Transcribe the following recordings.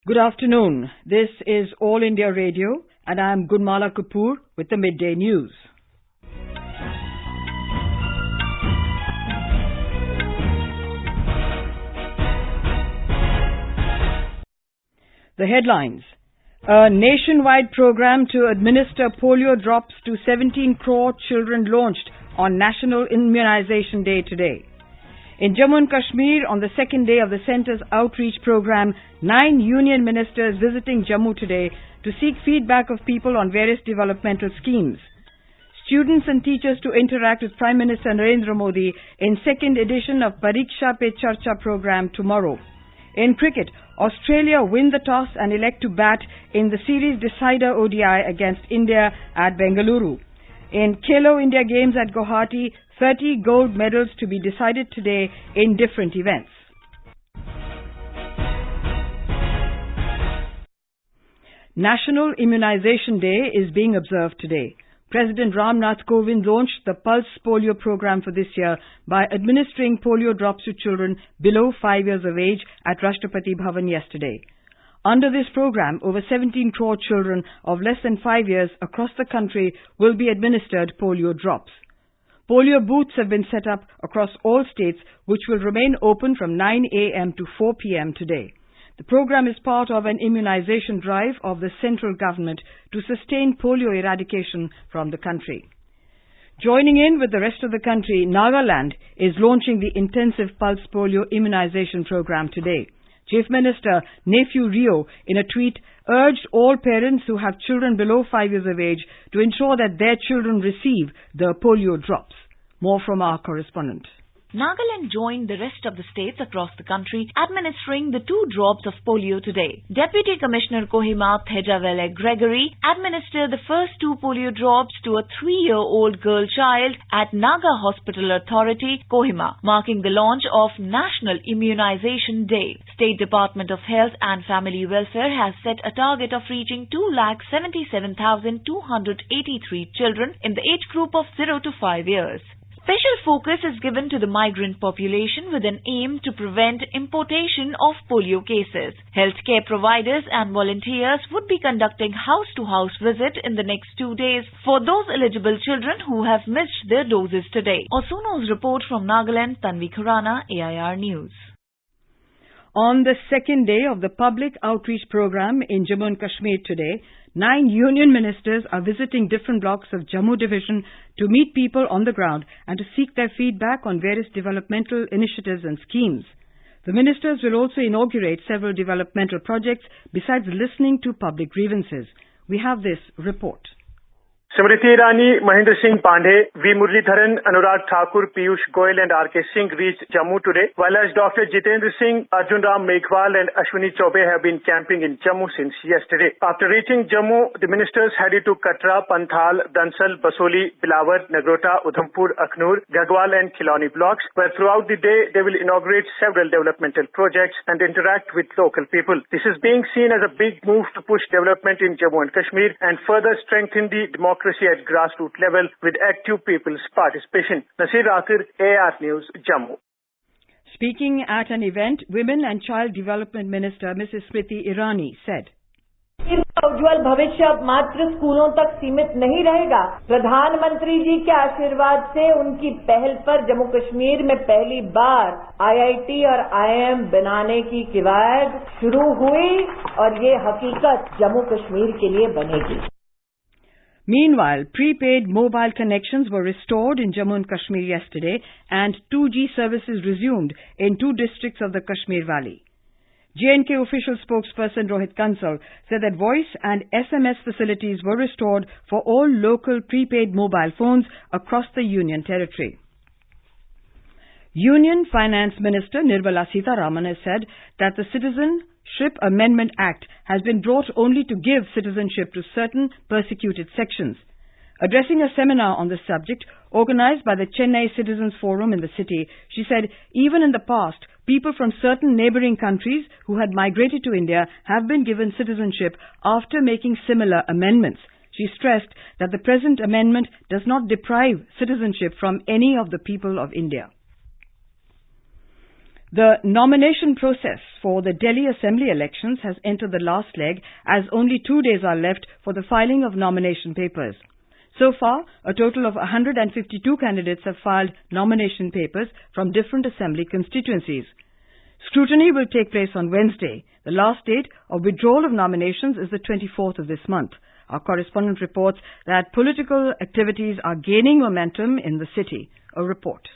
Good afternoon. This is All India Radio and I am Gunmala Kapoor with the Midday News. The headlines. A nationwide program to administer polio drops to 17 crore children launched on National Immunisation Day today. In Jammu and Kashmir, on the second day of the centre's outreach program, 9 union ministers visiting Jammu today to seek feedback of people on various developmental schemes. Students and teachers to interact with Prime Minister Narendra Modi in second edition of Pariksha Pe Charcha program tomorrow. In cricket, Australia win the toss and elect to bat in the series decider ODI against India at Bengaluru. In Khelo India Games at Guwahati, 30 gold medals to be decided today in different events. National Immunisation Day is being observed today. President Ram Nath Kovind launched the Pulse Polio program for this year by administering polio drops to children below 5 years of age at Rashtrapati Bhavan yesterday. Under this program, over 17 crore children of less than 5 years across the country will be administered polio drops. Polio booths have been set up across all states, which will remain open from 9 a.m. to 4 p.m. today. The program is part of an immunization drive of the central government to sustain polio eradication from the country. Joining in with the rest of the country, Nagaland is launching the intensive Pulse Polio immunization program today. Chief Minister Nephew Rio, in a tweet, urged all parents who have children below 5 years of age to ensure that their children receive the polio drops. More from our correspondent. Nagaland joined the rest of the states across the country administering the 2 drops of polio today. Deputy Commissioner Kohima Thejavele Gregory administered the first 2 polio drops to a 3-year-old girl child at Naga Hospital Authority, Kohima, marking the launch of National Immunisation Day. State Department of Health and Family Welfare has set a target of reaching 2,77,283 children in the age group of 0 to 5 years. Special focus is given to the migrant population with an aim to prevent importation of polio cases. Healthcare providers and volunteers would be conducting house-to-house visit in the next 2 days for those eligible children who have missed their doses today. Osuno's report from Nagaland, Tanvi Khurana, AIR News. On the second day of the public outreach program in Jammu and Kashmir today, 9 union ministers are visiting different blocks of Jammu division to meet people on the ground and to seek their feedback on various developmental initiatives and schemes. The ministers will also inaugurate several developmental projects besides listening to public grievances. We have this report. Smriti Irani, Mahendra Singh Pandey, V. Muralidharan, Anurag Thakur, Piyush Goyal and R.K. Singh reached Jammu today, while as Dr. Jitendra Singh, Arjun Ram Meghwal and Ashwini Chaubey have been camping in Jammu since yesterday. After reaching Jammu, the ministers headed to Katra, Panthal, Dansal, Basoli, Bilawar, Nagrota, Udhampur, Akhnur, Gagwal and Khilani blocks, where throughout the day they will inaugurate several developmental projects and interact with local people. This is being seen as a big move to push development in Jammu and Kashmir and further strengthen the democracy at grassroots level with active people's participation. Nasir Akhir, AR News, Jammu. Speaking at an event, Women and Child Development Minister Mrs. Smriti Irani said, उज्जवल भविष्य अब मात्र स्कूलों तक सीमित नहीं रहेगा। प्रधानमंत्री जी के आशीर्वाद से उनकी पहल पर जम्मू कश्मीर में पहली बार आईआईटी और आईआईएम बनाने की कवायद शुरू हुई और ये हकीकत जम्मू कश्मीर के लिए बनेगी। Meanwhile, prepaid mobile connections were restored in Jammu and Kashmir yesterday and 2G services resumed in 2 districts of the Kashmir Valley. J&K official spokesperson Rohit Kansal said that voice and SMS facilities were restored for all local prepaid mobile phones across the Union territory. Union Finance Minister Nirmala Sitharaman has said that the Citizenship Amendment Act has been brought only to give citizenship to certain persecuted sections. Addressing a seminar on the subject organized by the Chennai Citizens Forum in the city, she said even in the past, people from certain neighboring countries who had migrated to India have been given citizenship after making similar amendments. She stressed that the present amendment does not deprive citizenship from any of the people of India. The nomination process for the Delhi Assembly elections has entered the last leg as only 2 days are left for the filing of nomination papers. So far, a total of 152 candidates have filed nomination papers from different assembly constituencies. Scrutiny will take place on Wednesday. The last date of withdrawal of nominations is the 24th of this month. Our correspondent reports that political activities are gaining momentum in the city. A report.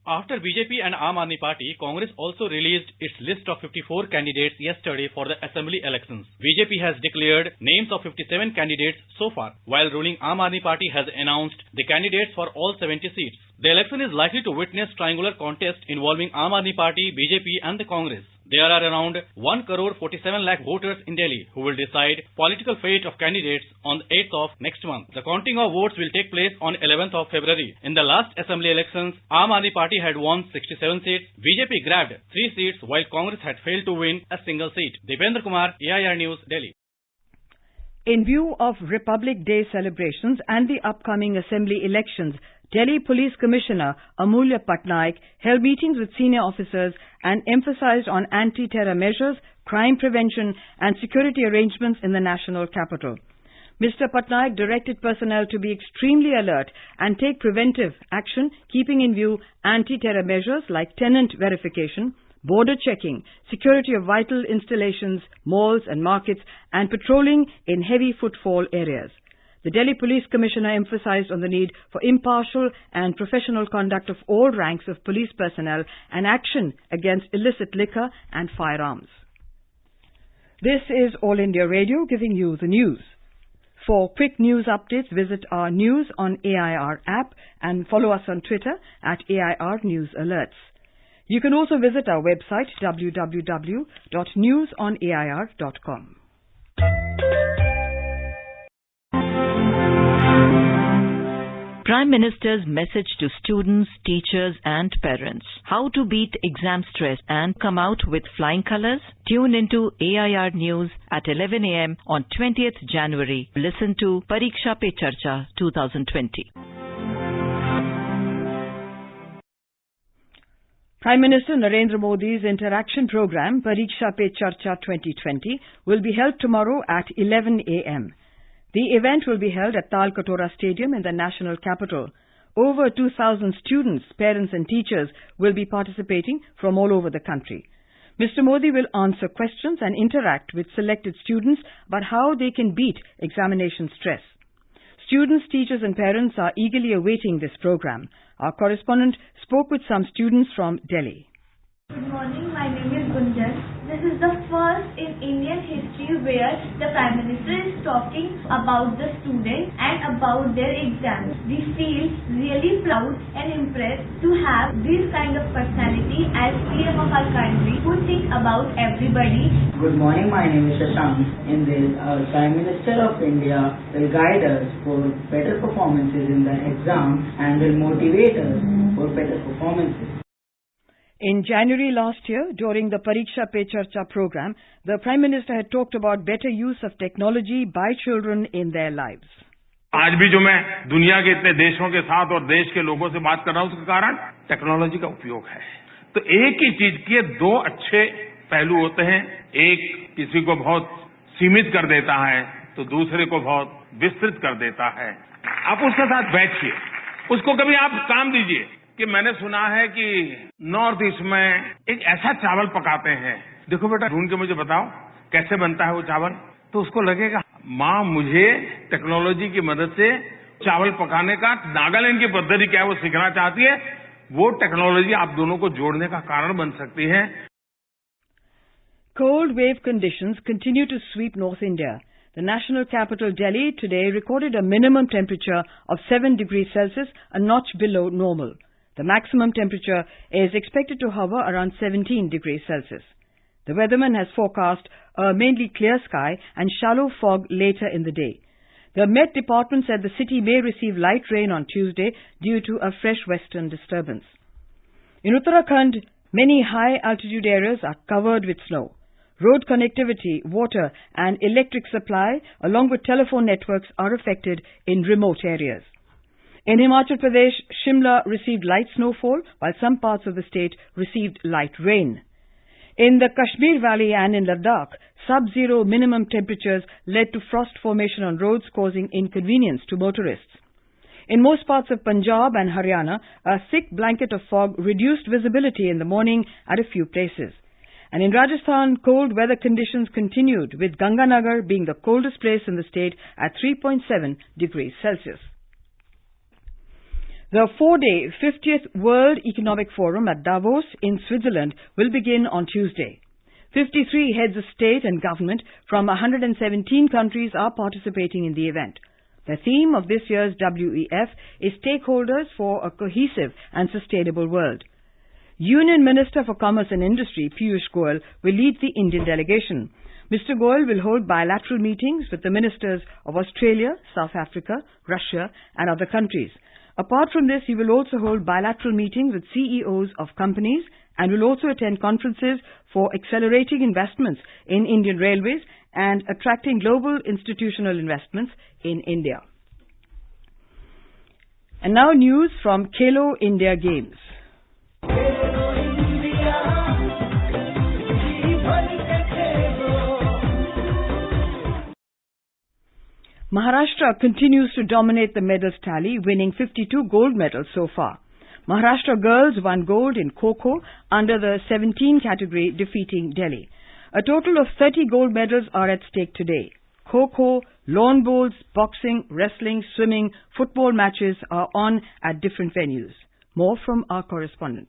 After BJP and Aam Aadmi Party, Congress also released its list of 54 candidates yesterday for the assembly elections. BJP has declared names of 57 candidates so far, while ruling Aam Aadmi Party has announced the candidates for all 70 seats. The election is likely to witness triangular contest involving Aam Aadmi Party, BJP and the Congress. There are around 1 crore 47 lakh voters in Delhi who will decide political fate of candidates on the 8th of next month. The counting of votes will take place on 11th of February. In the last assembly elections, Aam Aadmi Party had won 67 seats. BJP grabbed 3 seats while Congress had failed to win a single seat. Dipendra Kumar, AIR News, Delhi. In view of Republic Day celebrations and the upcoming assembly elections, Delhi Police Commissioner Amulya Patnaik held meetings with senior officers and emphasized on anti-terror measures, crime prevention and security arrangements in the national capital. Mr. Patnaik directed personnel to be extremely alert and take preventive action, keeping in view anti-terror measures like tenant verification, border checking, security of vital installations, malls and markets, and patrolling in heavy footfall areas. The Delhi Police Commissioner emphasized on the need for impartial and professional conduct of all ranks of police personnel and action against illicit liquor and firearms. This is All India Radio giving you the news. For quick news updates, visit our News on AIR app and follow us on Twitter at AIR News Alerts. You can also visit our website www.newsonair.com. Prime Minister's message to students, teachers and parents. How to beat exam stress and come out with flying colors? Tune into AIR News at 11 a.m. on 20th January. Listen to Pariksha Pe Charcha 2020. Prime Minister Narendra Modi's interaction program, Pariksha Pe Charcha 2020, will be held tomorrow at 11 a.m. The event will be held at Tal Katora Stadium in the national capital. Over 2,000 students, parents and teachers will be participating from all over the country. Mr. Modi will answer questions and interact with selected students about how they can beat examination stress. Students, teachers and parents are eagerly awaiting this program. Our correspondent spoke with some students from Delhi. Good morning, my name is Gunjan. This is the first in Indian history where the Prime Minister is talking about the students and about their exams. We feel really proud and impressed to have this kind of personality as PM of our country who think about everybody. Good morning, my name is Shashank. In this, our Prime Minister of India will guide us for better performances in the exam and will motivate us for better performances. In January last year, during the Pariksha Pe Charcha program, the Prime Minister had talked about better use of technology by children in their lives. आज भी जो मैं दुनिया के इतने देशों के साथ और देश के लोगों से बात कर रहा हूं उसका कारण टेक्नोलॉजी का उपयोग है। तो एक ही चीज के दो अच्छे पहलू होते हैं। एक किसी को बहुत सीमित कर देता है तो दूसरे को बहुत विस्तृत कर देता है। आप उसके साथ बैठिए, उसको कभी आप काम दीजिए कि मैंने सुना है कि नॉर्थ ईस्ट में एक ऐसा चावल पकाते हैं, देखो बेटा ढूंढ के मुझे बताओ कैसे बनता है वो चावल। तो उसको लगेगा माँ मुझे टेक्नोलॉजी की मदद से चावल पकाने का नागालैंड की पद्धति क्या है वो सीखना चाहती है। वो टेक्नोलॉजी आप दोनों को जोड़ने का कारण बन सकती है। Cold wave conditions continue to sweep North India. The national capital Delhi today recorded a minimum temperature of 7 degrees Celsius, a notch below normal. The maximum temperature is expected to hover around 17 degrees Celsius. The weatherman has forecast a mainly clear sky and shallow fog later in the day. The Met Department said the city may receive light rain on Tuesday due to a fresh western disturbance. In Uttarakhand, many high-altitude areas are covered with snow. Road connectivity, water and electric supply along with telephone networks are affected in remote areas. In Himachal Pradesh, Shimla received light snowfall, while some parts of the state received light rain. In the Kashmir Valley and in Ladakh, sub-zero minimum temperatures led to frost formation on roads, causing inconvenience to motorists. In most parts of Punjab and Haryana, a thick blanket of fog reduced visibility in the morning at a few places. And in Rajasthan, cold weather conditions continued, with Ganganagar being the coldest place in the state at 3.7 degrees Celsius. The 4-day 50th World Economic Forum at Davos in Switzerland will begin on Tuesday. 53 heads of state and government from 117 countries are participating in the event. The theme of this year's WEF is Stakeholders for a Cohesive and Sustainable World. Union Minister for Commerce and Industry, Piyush Goyal, will lead the Indian delegation. Mr. Goyal will hold bilateral meetings with the ministers of Australia, South Africa, Russia and other countries. Apart from this, he will also hold bilateral meetings with CEOs of companies and will also attend conferences for accelerating investments in Indian railways and attracting global institutional investments in India. And now news from Khelo India Games. Maharashtra continues to dominate the medals tally, winning 52 gold medals so far. Maharashtra girls won gold in Kho-Kho under the 17 category, defeating Delhi. A total of 30 gold medals are at stake today. Kho-Kho, lawn bowls, boxing, wrestling, swimming, football matches are on at different venues. More from our correspondent.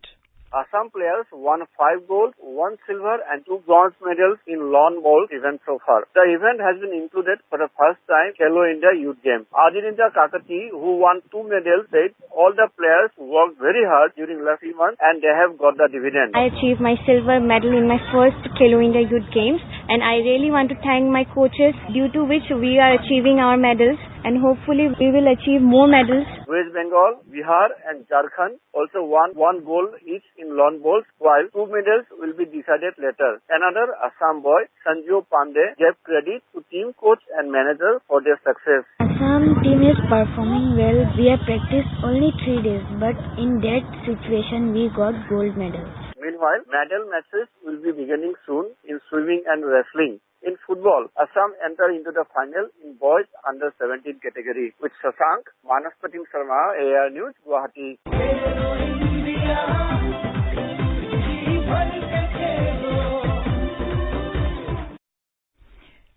Assam players won 5 gold, 1 silver and 2 bronze medals in lawn bowls event so far. The event has been included for the first time Khelo India Youth Games. Adinita Kakati, who won 2 medals, said all the players worked very hard during last 3 months and they have got the dividend. I achieved my silver medal in my first Khelo India Youth Games, and I really want to thank my coaches, due to which we are achieving our medals, and hopefully we will achieve more medals. West Bengal, Bihar and Jharkhand also won 1 gold each in lawn bowls, while 2 medals will be decided later. Another Assam boy, Sanju Pandey, gave credit to team coach and manager for their success. Assam team is performing well. We have practiced only 3 days, but in that situation we got gold medals. Meanwhile, medal matches will be beginning soon in swimming and wrestling. In football, Assam enter into the final in boys under 17 category. With Shashank, Manaspatim Sharma, AR News, Guwahati.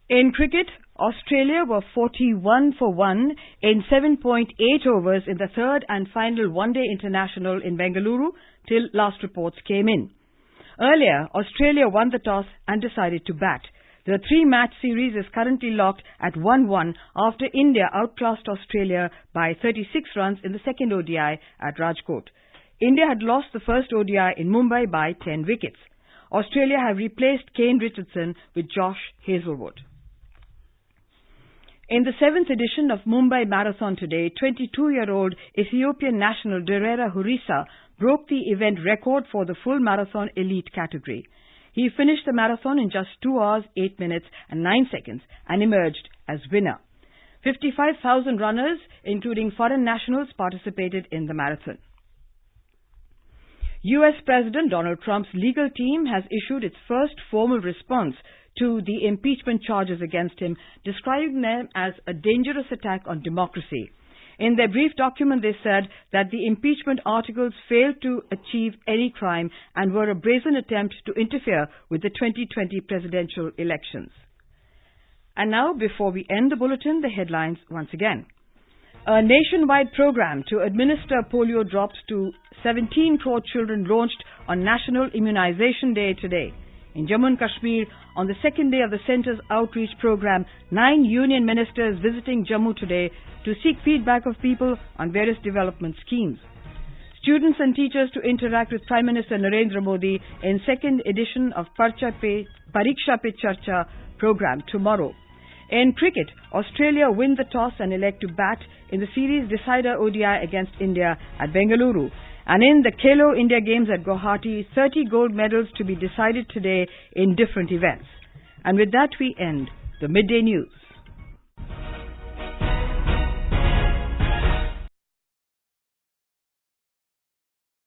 In cricket, Australia were 41 for 1 in 7.8 overs in the third and final one-day international in Bengaluru till last reports came in. Earlier, Australia won the toss and decided to bat. The 3-match series is currently locked at 1-1 after India outclassed Australia by 36 runs in the second ODI at Rajkot. India had lost the first ODI in Mumbai by 10 wickets. Australia have replaced Kane Richardson with Josh Hazlewood. In the 7th edition of Mumbai Marathon today, 22-year-old Ethiopian national Derera Hurisa broke the event record for the full marathon elite category. He finished the marathon in just 2 hours, 8 minutes and 9 seconds and emerged as winner. 55,000 runners, including foreign nationals, participated in the marathon. US President Donald Trump's legal team has issued its first formal response to the impeachment charges against him, describing them as a dangerous attack on democracy. In their brief document, they said that the impeachment articles failed to achieve any crime and were a brazen attempt to interfere with the 2020 presidential elections. And now, before we end the bulletin, the headlines once again. A nationwide program to administer polio drops to 17 crore children launched on National Immunisation Day today. In Jammu and Kashmir, on the second day of the centre's outreach program, 9 union ministers visiting Jammu today to seek feedback of people on various development schemes. Students and teachers to interact with Prime Minister Narendra Modi in second edition of Pariksha Pe Charcha program tomorrow. In cricket, Australia win the toss and elect to bat in the series decider ODI against India at Bengaluru. And in the Khelo India Games at Guwahati, 30 gold medals to be decided today in different events. And with that we end the Midday News.